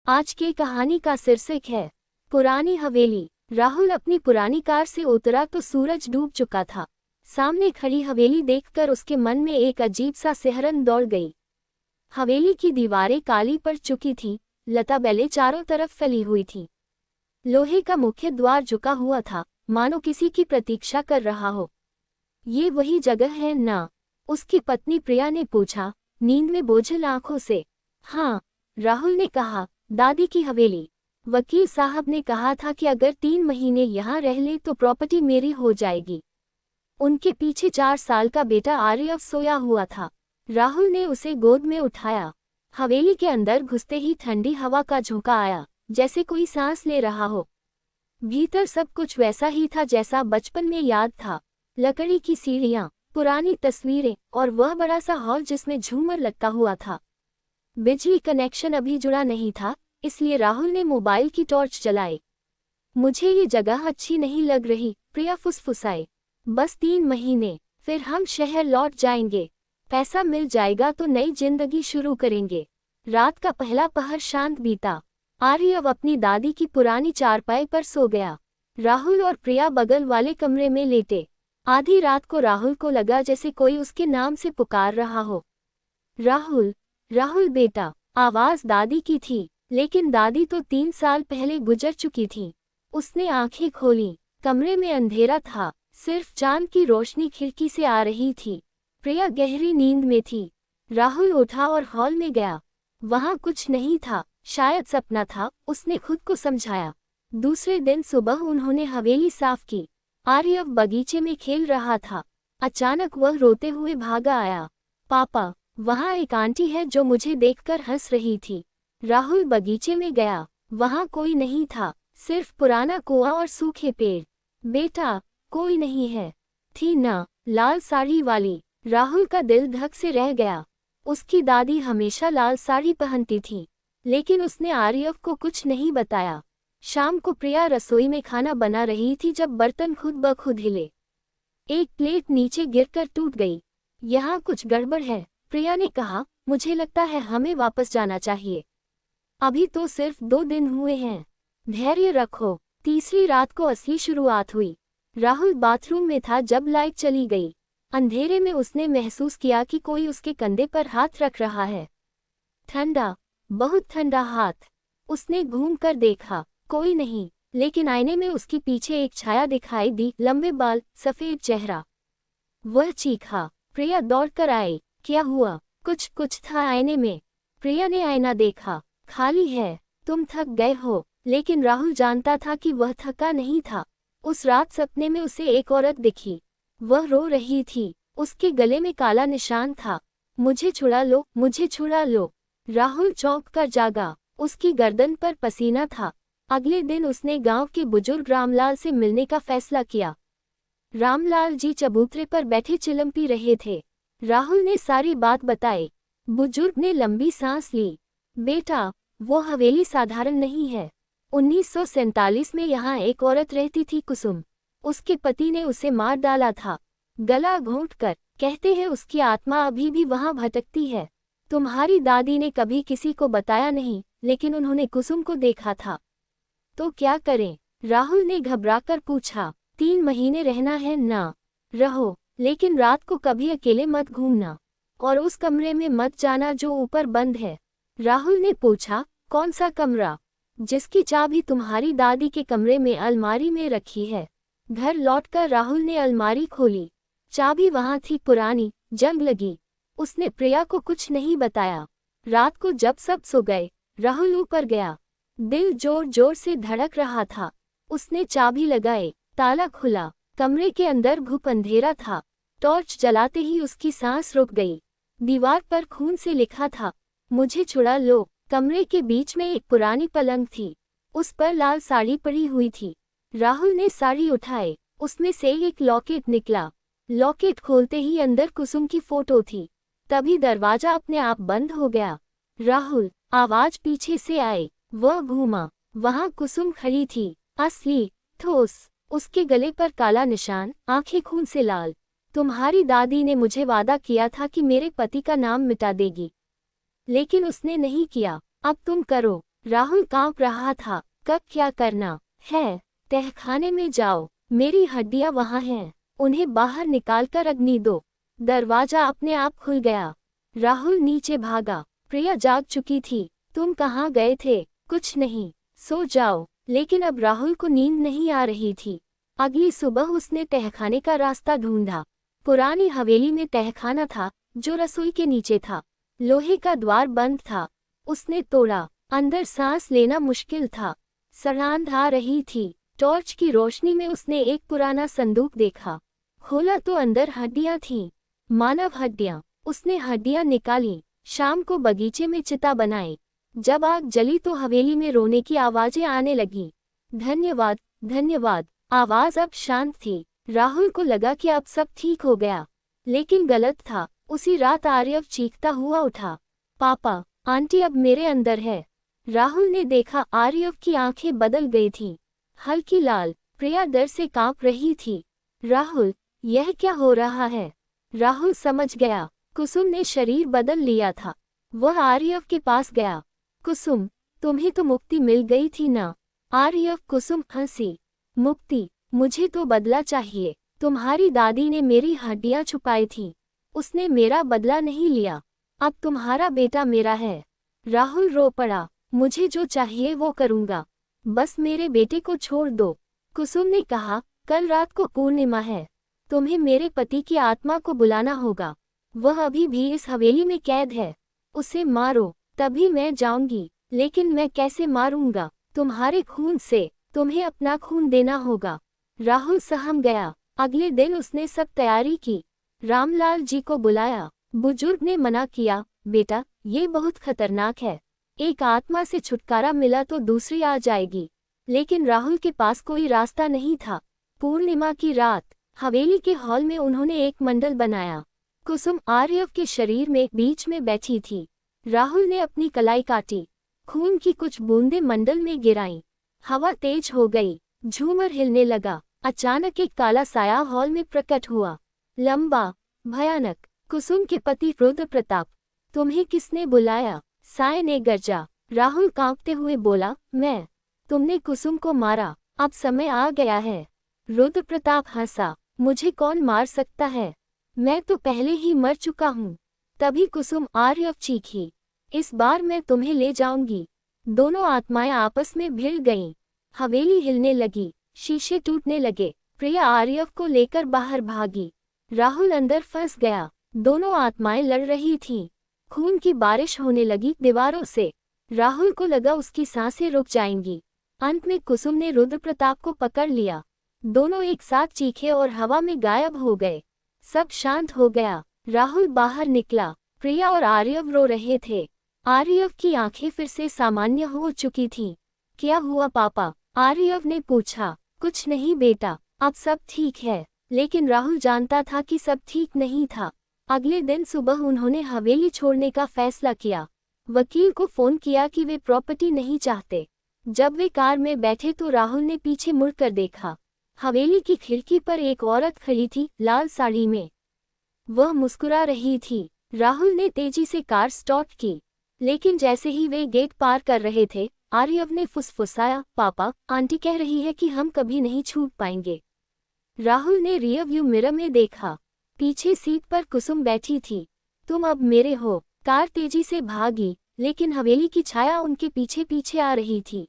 आज की कहानी का शीर्षक है पुरानी हवेली। राहुल अपनी पुरानी कार से उतरा तो सूरज डूब चुका था। सामने खड़ी हवेली देखकर उसके मन में एक अजीब सा सिहरन दौड़ गई। हवेली की दीवारें काली पड़ चुकी थी, लता बेलें चारों तरफ फैली हुई थी। लोहे का मुख्य द्वार झुका हुआ था, मानो किसी की प्रतीक्षा कर रहा हो। ये वही जगह है ना? उसकी पत्नी प्रिया ने पूछा, नींद में बोझल आंखों से। हाँ, राहुल ने कहा, दादी की हवेली। वकील साहब ने कहा था कि अगर 3 महीने यहाँ रह ले तो प्रॉपर्टी मेरी हो जाएगी। उनके पीछे 4 साल का बेटा आर्यव सोया हुआ था। राहुल ने उसे गोद में उठाया। हवेली के अंदर घुसते ही ठंडी हवा का झोंका आया, जैसे कोई सांस ले रहा हो। भीतर सब कुछ वैसा ही था जैसा बचपन में याद था। लकड़ी की सीढ़ियाँ, पुरानी तस्वीरें और वह बड़ा सा हॉल जिसमें झूमर लटका हुआ था। बिजली कनेक्शन अभी जुड़ा नहीं था, इसलिए राहुल ने मोबाइल की टॉर्च जलाई। मुझे ये जगह अच्छी नहीं लग रही, प्रिया फुसफुसाए। बस 3 महीने, फिर हम शहर लौट जाएंगे। पैसा मिल जाएगा तो नई जिंदगी शुरू करेंगे। रात का पहला पहर शांत बीता। आर्यव अपनी दादी की पुरानी चारपाई पर सो गया। राहुल और प्रिया बगल वाले कमरे में लेटे। आधी रात को राहुल को लगा जैसे कोई उसके नाम से पुकार रहा हो। राहुल, राहुल बेटा। आवाज दादी की थी, लेकिन दादी तो 3 साल पहले गुजर चुकी थी। उसने आंखें खोलीं। कमरे में अंधेरा था, सिर्फ चांद की रोशनी खिड़की से आ रही थी। प्रिया गहरी नींद में थी। राहुल उठा और हॉल में गया। वहां कुछ नहीं था, शायद सपना था, उसने खुद को समझाया। दूसरे दिन सुबह उन्होंने हवेली साफ की। आर्यव बगीचे में खेल रहा था। अचानक वह रोते हुए भागा आया। पापा, वहाँ एक आंटी है जो मुझे देखकर हंस रही थी। राहुल बगीचे में गया। वहाँ कोई नहीं था, सिर्फ पुराना कुआं और सूखे पेड़। बेटा, कोई नहीं है। थी ना, लाल साड़ी वाली। राहुल का दिल धक से रह गया। उसकी दादी हमेशा लाल साड़ी पहनती थी, लेकिन उसने आर्यव को कुछ नहीं बताया। शाम को प्रिया रसोई में खाना बना रही थी जब बर्तन खुद ब खुद हिले। एक प्लेट नीचे गिरकर टूट गई। यहाँ कुछ गड़बड़ है, प्रिया ने कहा। मुझे लगता है हमें वापस जाना चाहिए। अभी तो सिर्फ 2 दिन हुए हैं। धैर्य रखो। तीसरी रात को असली शुरुआत हुई। राहुल बाथरूम में था जब लाइट चली गई। अंधेरे में उसने महसूस किया कि कोई उसके कंधे पर हाथ रख रहा है। ठंडा, बहुत ठंडा हाथ। उसने घूम कर देखा, कोई नहीं, लेकिन आईने में उसके पीछे एक छाया दिखाई दी, लंबे बाल, सफेद चेहरा। वह चीखा। प्रिया दौड़कर आई। क्या हुआ? कुछ था आईने में। प्रिया ने आईना देखा, खाली है। तुम थक गए हो। लेकिन राहुल जानता था कि वह थका नहीं था। उस रात सपने में उसे एक औरत दिखी। वह रो रही थी। उसके गले में काला निशान था। मुझे छुड़ा लो, मुझे छुड़ा लो। राहुल चौंक कर जागा। उसकी गर्दन पर पसीना था। अगले दिन उसने गांव के बुजुर्ग रामलाल से मिलने का फैसला किया। रामलाल जी चबूतरे पर बैठे चिलम पी रहे थे। राहुल ने सारी बात बताई। बुजुर्ग ने लंबी सांस ली। बेटा, वो हवेली साधारण नहीं है। 1947 में यहाँ एक औरत रहती थी, कुसुम। उसके पति ने उसे मार डाला था। गला घोंटकर। कहते हैं उसकी आत्मा अभी भी वहाँ भटकती है। तुम्हारी दादी ने कभी किसी को बताया नहीं, लेकिन उन्होंने कुसुम को देखा था। तो क्या करें? राहुल ने घबराकर पूछा। 3 महीने रहना है ना? रहो, लेकिन रात को कभी अकेले मत घूमना, और उस कमरे में मत जाना जो ऊपर बंद है। राहुल ने पूछा, कौन सा कमरा? जिसकी चाबी तुम्हारी दादी के कमरे में अलमारी में रखी है। घर लौटकर राहुल ने अलमारी खोली। चाबी वहां थी, पुरानी, जंग लगी। उसने प्रिया को कुछ नहीं बताया। रात को जब सब सो गए, राहुल ऊपर गया। दिल जोर जोर से धड़क रहा था। उसने चाबी लगाई, ताला खुला। कमरे के अंदर घुप अंधेरा था। टॉर्च जलाते ही उसकी सांस रुक गई। दीवार पर खून से लिखा था, मुझे छुड़ा लो। कमरे के बीच में एक पुरानी पलंग थी। उस पर लाल साड़ी पड़ी हुई थी। राहुल ने साड़ी उठाई। उसमें से एक लॉकेट निकला। लॉकेट खोलते ही अंदर कुसुम की फोटो थी। तभी दरवाजा अपने आप बंद हो गया। राहुल, आवाज पीछे से आई। वह घूमा। वहां कुसुम खड़ी थी, असली, ठोस। उसके गले पर काला निशान, आंखें खून से लाल। तुम्हारी दादी ने मुझे वादा किया था कि मेरे पति का नाम मिटा देगी, लेकिन उसने नहीं किया। अब तुम करो। राहुल कांप रहा था। कब क्या करना है? तहखाने में जाओ, मेरी हड्डियां वहां हैं, उन्हें बाहर निकालकर अग्नि दो। दरवाजा अपने आप खुल गया। राहुल नीचे भागा। प्रिया जाग चुकी थी। तुम कहाँ गए थे? कुछ नहीं, सो जाओ। लेकिन अब राहुल को नींद नहीं आ रही थी। अगली सुबह उसने तहखाने का रास्ता ढूंढा। पुरानी हवेली में तहखाना था, जो रसोई के नीचे था। लोहे का द्वार बंद था। उसने तोड़ा। अंदर सांस लेना मुश्किल था। सड़ांध आ रही थी। टॉर्च की रोशनी में उसने एक पुराना संदूक देखा। खोला तो अंदर हड्डियां थीं। मानव हड्डियां। उसने हड्डियां निकाली। शाम को बगीचे में चिता बनाई। जब आग जली तो हवेली में रोने की आवाजें आने लगीं। धन्यवाद, धन्यवाद। आवाज अब शांत थी। राहुल को लगा कि अब सब ठीक हो गया, लेकिन गलत था। उसी रात आर्यव चीखता हुआ उठा, पापा, आंटी अब मेरे अंदर है। राहुल ने देखा आर्यव की आंखें बदल गई थीं, हल्की लाल। प्रिया डर से कांप रही थी। राहुल, यह क्या हो रहा है? राहुल समझ गया, कुसुम ने शरीर बदल लिया था। वह आर्यव के पास गया। कुसुम, तुम्हें तो मुक्ति मिल गई थी ना? आर्यव। कुसुम हंसी। मुक्ति? मुझे तो बदला चाहिए। तुम्हारी दादी ने मेरी हड्डियां छुपाई थीं। उसने मेरा बदला नहीं लिया। अब तुम्हारा बेटा मेरा है। राहुल रो पड़ा। मुझे जो चाहिए वो करूंगा, बस मेरे बेटे को छोड़ दो। कुसुम ने कहा, कल रात को पूर्णिमा है। तुम्हें मेरे पति की आत्मा को बुलाना होगा। वह अभी भी इस हवेली में कैद है। उसे मारो, तभी मैं जाऊंगी। लेकिन मैं कैसे मारूंगा? तुम्हारे खून से। तुम्हें अपना खून देना होगा। राहुल सहम गया। अगले दिन उसने सब तैयारी की। रामलाल जी को बुलाया। बुजुर्ग ने मना किया, बेटा, ये बहुत खतरनाक है। एक आत्मा से छुटकारा मिला तो दूसरी आ जाएगी। लेकिन राहुल के पास कोई रास्ता नहीं था। पूर्णिमा की रात हवेली के हॉल में उन्होंने एक मंडल बनाया। कुसुम आर्यव के शरीर में बीच में बैठी थी। राहुल ने अपनी कलाई काटी। खून की कुछ बूंदें मंडल में गिराईं। हवा तेज हो गई। झूमर हिलने लगा। अचानक एक काला साया हॉल में प्रकट हुआ। लंबा, भयानक। कुसुम के पति रुद्र प्रताप। तुम्हें किसने बुलाया? साय ने गरजा। राहुल कांपते हुए बोला, मैं। तुमने कुसुम को मारा, अब समय आ गया है। रुद्र प्रताप हंसा, मुझे कौन मार सकता है? मैं तो पहले ही मर चुका हूँ। तभी कुसुम आर्यव चीखी, इस बार मैं तुम्हें ले जाऊंगी। दोनों आत्माएं आपस में भिड़ गईं। हवेली हिलने लगी। शीशे टूटने लगे। प्रिया आर्यव को लेकर बाहर भागी। राहुल अंदर फंस गया। दोनों आत्माएं लड़ रही थीं। खून की बारिश होने लगी दीवारों से। राहुल को लगा उसकी सांसें रुक जाएंगी। अंत में कुसुम ने रुद्र प्रताप को पकड़ लिया। दोनों एक साथ चीखे और हवा में गायब हो गए। सब शांत हो गया। राहुल बाहर निकला। प्रिया और आर्यव रो रहे थे। आर्यव की आंखें फिर से सामान्य हो चुकी थीं। क्या हुआ पापा? आर्यव ने पूछा। कुछ नहीं बेटा, अब सब ठीक है। लेकिन राहुल जानता था कि सब ठीक नहीं था। अगले दिन सुबह उन्होंने हवेली छोड़ने का फैसला किया। वकील को फोन किया कि वे प्रॉपर्टी नहीं चाहते। जब वे कार में बैठे तो राहुल ने पीछे मुड़कर देखा। हवेली की खिड़की पर एक औरत खड़ी थी, लाल साड़ी में। वह मुस्कुरा रही थी। राहुल ने तेजी से कार स्टार्ट की, लेकिन जैसे ही वे गेट पार कर रहे थे, आर्यव ने फुसफुसाया, पापा, आंटी कह रही है कि हम कभी नहीं छूट पाएंगे। राहुल ने रियर व्यू मिरर में देखा। पीछे सीट पर कुसुम बैठी थी। तुम अब मेरे हो। कार तेजी से भागी, लेकिन हवेली की छाया उनके पीछे पीछे आ रही थी।